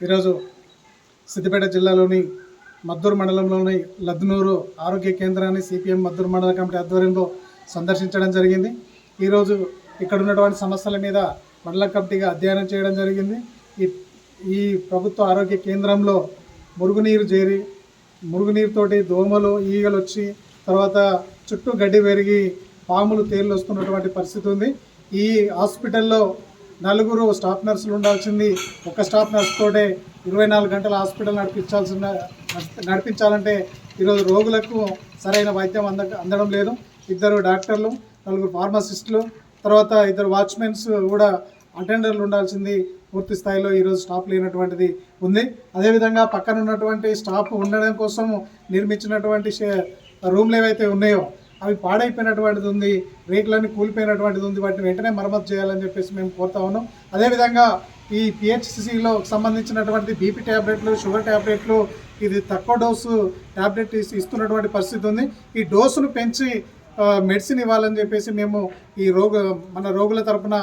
ఈరోజు సిద్దిపేట జిల్లాలోని మద్దూరు మండలంలోని లద్నూరు ఆరోగ్య కేంద్రాన్ని సిపిఎం మద్దూరు మండల కమిటీ ఆధ్వర్యంలో సందర్శించడం జరిగింది. ఈరోజు ఇక్కడ ఉన్నటువంటి సమస్యల మీద మండల కమిటీగా అధ్యయనం చేయడం జరిగింది. ఈ ప్రభుత్వ ఆరోగ్య కేంద్రంలో మురుగునీరు చేరి మురుగునీరుతోటి దోమలు ఈగలు వచ్చి తర్వాత చుట్టూ గడ్డి పెరిగి పాములు తేళ్ళు వస్తున్నటువంటి పరిస్థితి ఉంది. ఈ హాస్పిటల్లో 4 స్టాఫ్ నర్సులు ఉండాల్సింది ఒక స్టాఫ్ నర్స్ తోటే 24 గంటల హాస్పిటల్ నడిపించాలంటే ఈరోజు రోగులకు సరైన వైద్యం అందడం లేదు. 2 డాక్టర్లు, 4 ఫార్మసిస్టులు, తర్వాత 2 వాచ్మెన్స్ కూడా అటెండర్లు ఉండాల్సింది పూర్తి స్థాయిలో ఈరోజు స్టాఫ్ లేనటువంటిది ఉంది. అదేవిధంగా పక్కన ఉన్నటువంటి స్టాఫ్ ఉండడం కోసం నిర్మించినటువంటి రూమ్లు ఏవైతే ఉన్నాయో అవి పాడైపోయినటువంటిది ఉంది, రేకులన్నీ కూలిపోయినటువంటిది ఉంది. వాటిని వెంటనే మరమ్మతు చేయాలని చెప్పేసి మేము కోరుతా ఉన్నాం. అదేవిధంగా ఈ పిహెచ్సిలో సంబంధించినటువంటి బీపీ ట్యాబ్లెట్లు, షుగర్ ట్యాబ్లెట్లు, ఇది తక్కువ డోసు ట్యాబ్లెట్ ఇస్తున్నటువంటి పరిస్థితి ఉంది. ఈ డోసును పెంచి మెడిసిన్ ఇవ్వాలని చెప్పేసి మేము మన రోగుల తరఫున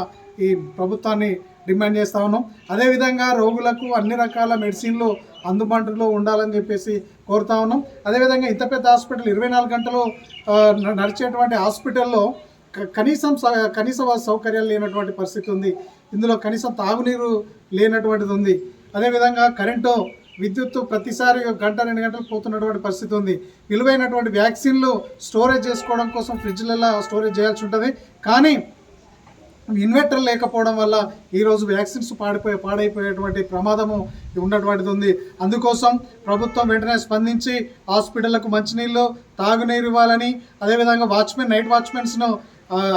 ఈ ప్రభుత్వాన్ని డిమాండ్ చేస్తూ ఉన్నాం. అదేవిధంగా రోగులకు అన్ని రకాల మెడిసిన్లు అందుబాటులో ఉండాలని చెప్పేసి కోరుతా ఉన్నాం. అదేవిధంగా ఇంత పెద్ద హాస్పిటల్ 24 గంటలు నడిచేటువంటి హాస్పిటల్లో కనీస సౌకర్యాలు లేనటువంటి పరిస్థితి ఉంది. ఇందులో కనీసం తాగునీరు లేనటువంటిది ఉంది. అదేవిధంగా కరెంటు, విద్యుత్తు ప్రతిసారి 1-2 గంటలు పోతున్నటువంటి పరిస్థితి ఉంది. విలువైనటువంటి వ్యాక్సిన్లు స్టోరేజ్ చేసుకోవడం కోసం ఫ్రిడ్జ్లలో స్టోరేజ్ చేయాల్సి ఉంటుంది. కానీ ఇన్వర్టర్ లేకపోవడం వల్ల ఈరోజు వ్యాక్సిన్స్ పాడైపోయేటువంటి ప్రమాదము ఉన్నటువంటిది ఉంది. అందుకోసం ప్రభుత్వం వెంటనే స్పందించి హాస్పిటళ్లకు మంచినీళ్ళు, తాగునీరు ఇవ్వాలని, అదేవిధంగా నైట్ వాచ్మెన్స్ను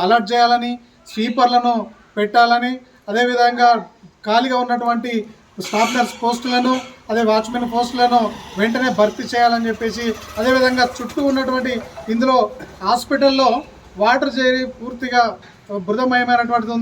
అలర్ట్ చేయాలని, స్వీపర్లను పెట్టాలని, అదేవిధంగా ఖాళీగా ఉన్నటువంటి స్టాఫ్ నర్స్ పోస్టులను, వాచ్మెన్ పోస్టులను వెంటనే భర్తీ చేయాలని చెప్పేసి, అదేవిధంగా చుట్టూ ఉన్నటువంటి ఇందులో హాస్పిటల్లో వాటర్ చేరి పూర్తిగా బురదమయమైనటువంటిది ఉంది.